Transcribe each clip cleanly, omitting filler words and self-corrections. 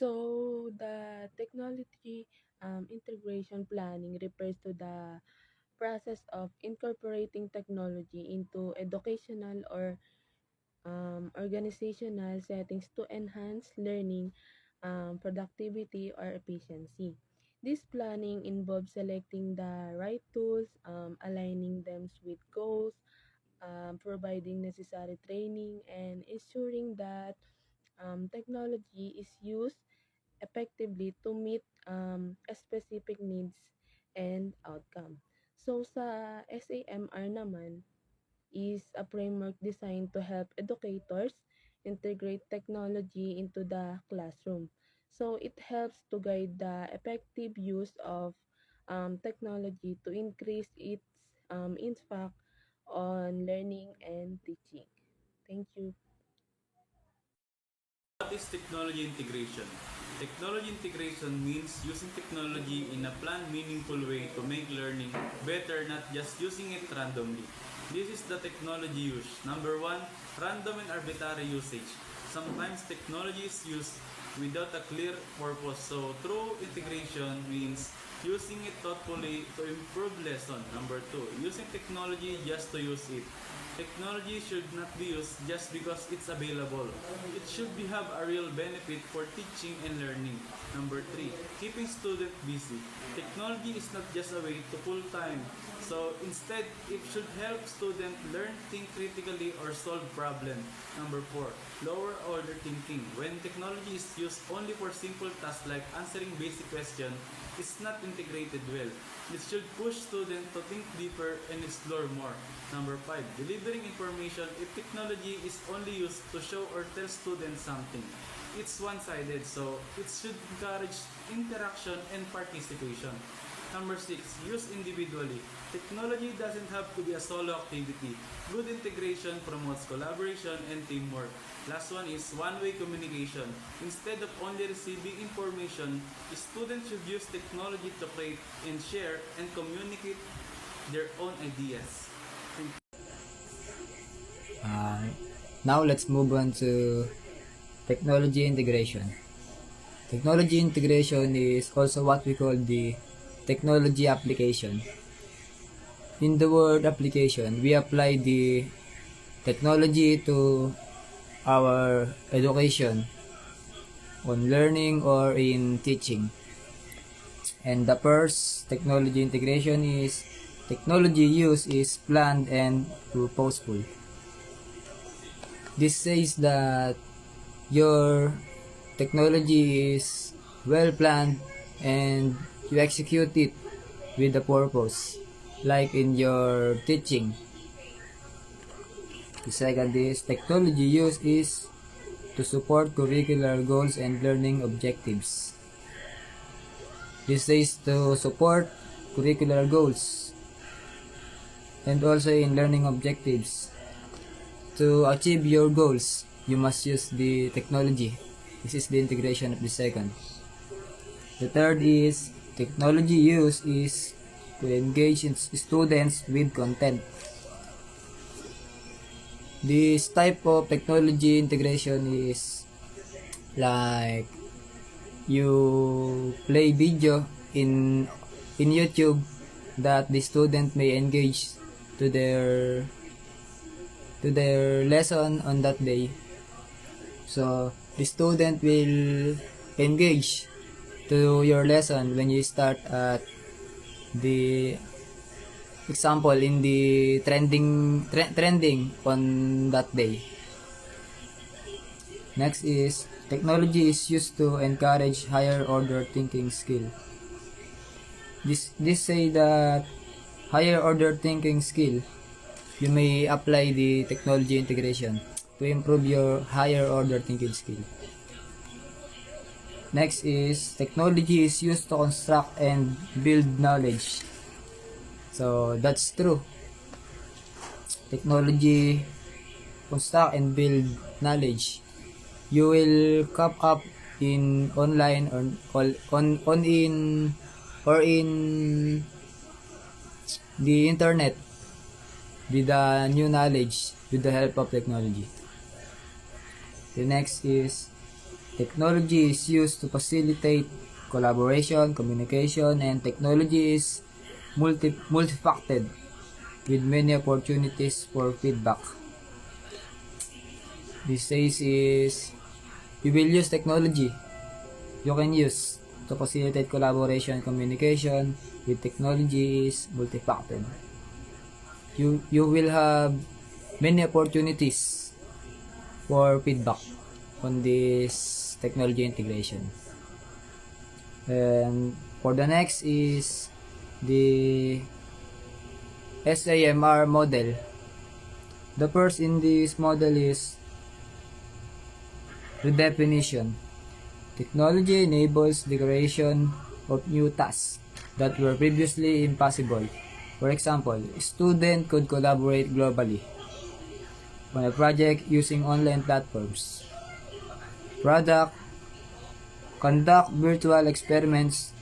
So the technology integration planning refers to the process of incorporating technology into educational or organizational settings to enhance learning, productivity, or efficiency. This planning involves selecting the right tools, aligning them with goals, providing necessary training, and ensuring that technology is used effectively to meet specific needs and outcome. So sa SAMR naman, is a framework designed to help educators integrate technology into the classroom. So it helps to guide the effective use of technology to increase its impact on learning and teaching. Thank you. What is technology integration? Technology integration means using technology in a planned, meaningful way to make learning better, not just using it randomly. This is the technology use. Number one, random and arbitrary usage. Sometimes technology is used without a clear purpose. So true integration means using it thoughtfully to improve lesson. Number two, using technology just to use it. Technology should not be used just because it's available. It should have a real benefit for teaching and learning. Number three, keeping students busy. Technology is not just a way to pull time. So instead, it should help students learn, think critically, or solve problems. Number four, lower order thinking. When technology is used only for simple tasks like answering basic questions, it's not integrated well. It should push students to think deeper and explore more. Number 5. Delivering information. If technology is only used to show or tell students something, it's one-sided, so it should encourage interaction and participation. Number 6. Use individually. Technology doesn't have to be a solo activity. Good integration promotes collaboration and teamwork. Last one is one-way communication. Instead of only receiving information, students should use technology to create and share and communicate their own ideas. Uh, Now let's move on to technology integration. Technology integration is also what we call the technology application. In the word application, we apply the technology to our education, on learning or in teaching. And the first technology integration is technology use is planned and purposeful. This says that your technology is well planned and you execute it with a purpose, like in your teaching. The second is technology use is to support curricular goals and learning objectives. This says to support curricular goals and also in learning objectives. To achieve your goals, you must use the technology. This is the integration of the second. The third is technology use is to engage students with content. This type of technology integration is like you play video in YouTube that the student may engage to their lesson on that day. So the student will engage to your lesson when you start at the example in the trending on that day. Next is technology is used to encourage higher order thinking skill. This say that higher order thinking skill, you may apply the technology integration to improve your higher order thinking skill. Next is technology is used to construct and build knowledge. So that's true. Technology construct and build knowledge. You will come up in online or on in or in the internet with the new knowledge with the help of technology. The next is Technology is used to facilitate collaboration, communication, and technology is multifaceted with many opportunities for feedback. This says is you will use technology you can use to facilitate collaboration and communication with technology is multifaceted. You will have many opportunities for feedback on this technology integration. And for the next is the SAMR model. The first in this model is redefinition. Technology enables the creation of new tasks that were previously impossible. For example, a student could collaborate globally on a project using online platforms. Product, conduct virtual experiments,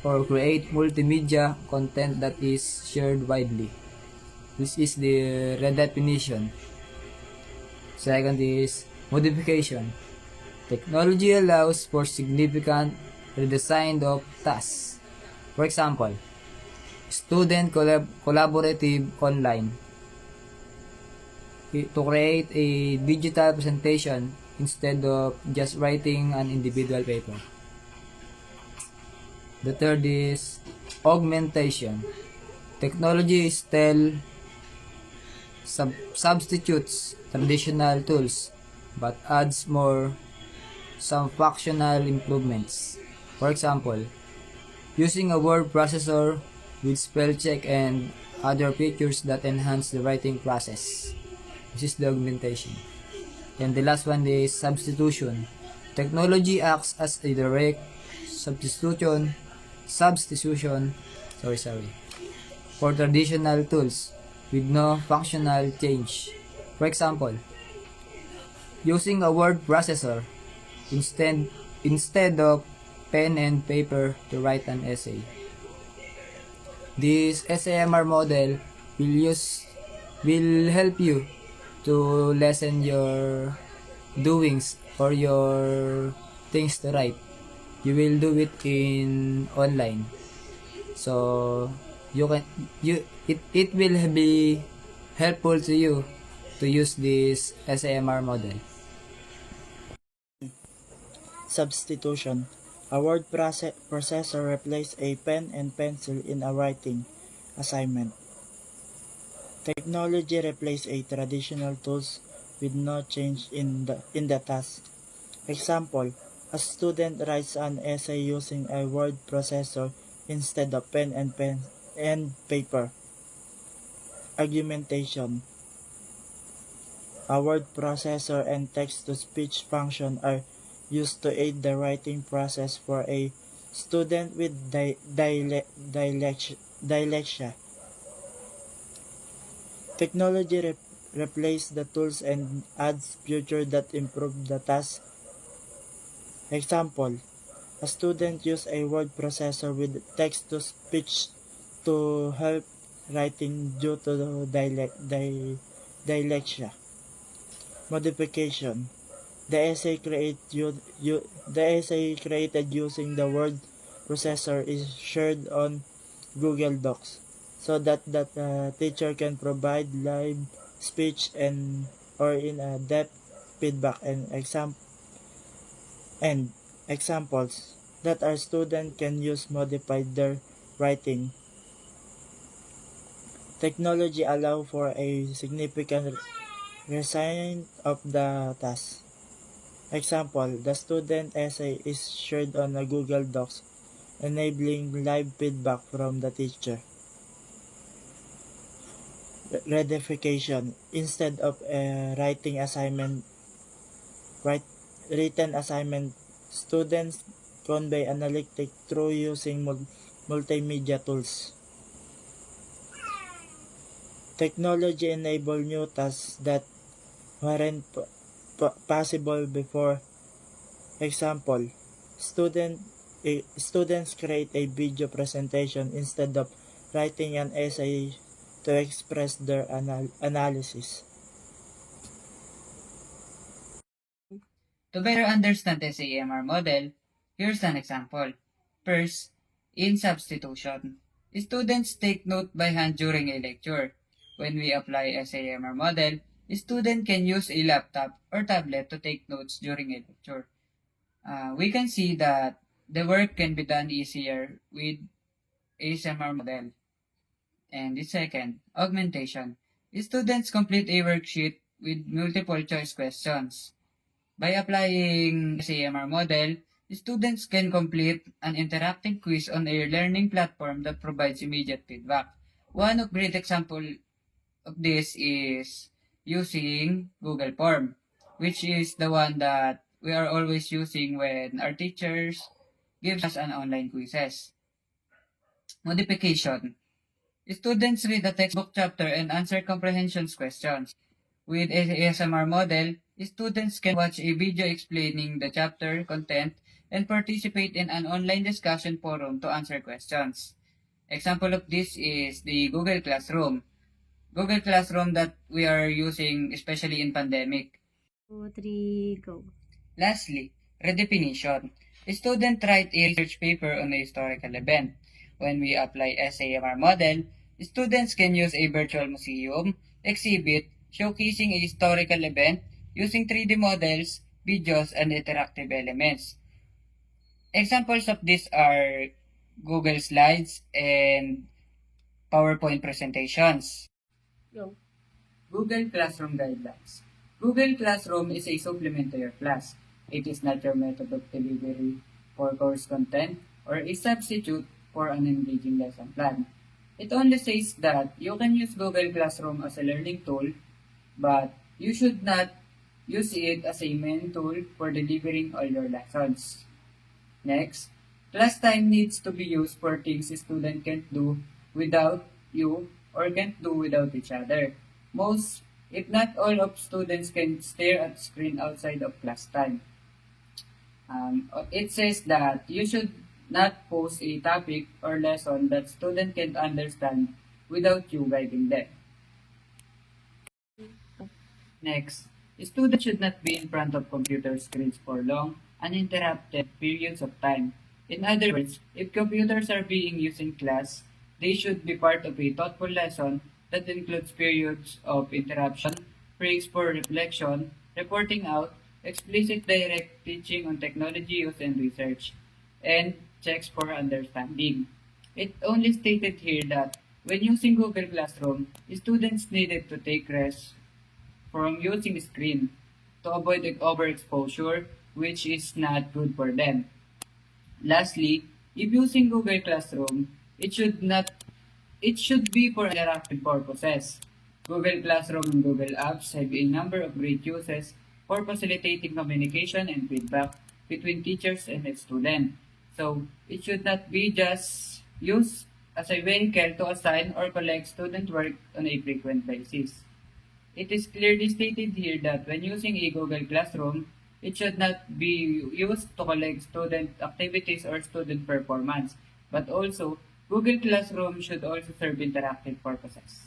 or create multimedia content that is shared widely. This is the redefinition. Second is modification. Technology allows for significant redesign of tasks. For example, student collaborative online to create a digital presentation instead of just writing an individual paper. The third is augmentation. Technology still substitutes traditional tools but adds some functional improvements. For example, using a word processor with spell check and other features that enhance the writing process. This is the augmentation. And the last one is substitution. Technology acts as a direct substitution for traditional tools with no functional change. For example, using a word processor instead of pen and paper to write an essay. This SAMR model will help you to lessen your doings or your things to write. You will do it in online. So it will be helpful to you to use this SAMR model. Substitution. A word processor replaces a pen and pencil in a writing assignment. Technology replaces a traditional tools with no change in the task. Example, a student writes an essay using a word processor instead of pen and paper. Argumentation. A word processor and text-to-speech function are used to aid the writing process for a student with dyslexia. Technology replaces the tools and adds features that improve the task. Example, a student uses a word processor with text-to-speech to help writing due to dyslexia. Modification. The essay created using the word processor is shared on Google Docs so that the teacher can provide live speech or in-depth feedback and examples that our students can use modify their writing. Technology allows for a significant resign of the task. Example, the student essay is shared on a Google Docs, enabling live feedback from the teacher. Redefinition. Instead of a written assignment, students convey analytics through using multimedia tools. Technology enables new tasks that weren't possible before. Example, students create a video presentation instead of writing an essay to express their analysis. To better understand the SAMR model, here's an example. First, in substitution. Students take note by hand during a lecture. When we apply SAMR model, student can use a laptop or tablet to take notes during a lecture. We can see that the work can be done easier with ASMR model. And the second, augmentation. Students complete a worksheet with multiple choice questions. By applying SAMR model, students can complete an interactive quiz on a learning platform that provides immediate feedback. One of great example of this is using Google Form, which is the one that we are always using when our teachers gives us an online quizzes. Modification. Students read a textbook chapter and answer comprehensions questions. With ASMR model, students can watch a video explaining the chapter content and participate in an online discussion forum to answer questions. Example of this is the Google Classroom. Google Classroom that we are using especially in pandemic. 2, 3, go. Lastly, redefinition. A student write a research paper on a historical event. When we apply SAMR model, students can use a virtual museum, exhibit, showcasing a historical event using 3D models, videos, and interactive elements. Examples of these are Google Slides and PowerPoint presentations. Go. Google Classroom Guidelines. Google Classroom is a supplement to your class. It is not your method of delivery for course content or a substitute for an engaging lesson plan. It only says that you can use Google Classroom as a learning tool, but you should not use it as a main tool for delivering all your lessons. Next, class time needs to be used for things students can't do without you or can't do without each other. Most, if not all of students can stare at screen outside of class time. It says that you should not post a topic or lesson that student can't understand without you guiding them. Next, students should not be in front of computer screens for long, uninterrupted periods of time. In other words, if computers are being used in class, they should be part of a thoughtful lesson that includes periods of interruption, breaks for reflection, reporting out, explicit direct teaching on technology use and research, and checks for understanding. It only stated here that when using Google Classroom, students needed to take rest from using the screen to avoid overexposure, which is not good for them. Lastly, if using Google Classroom, it should be for interactive purposes. Google Classroom and Google Apps have a number of great uses for facilitating communication and feedback between teachers and its students. So, it should not be just used as a vehicle to assign or collect student work on a frequent basis. It is clearly stated here that when using a Google Classroom, it should not be used to collect student activities or student performance, but also Google Classroom should also serve interactive purposes.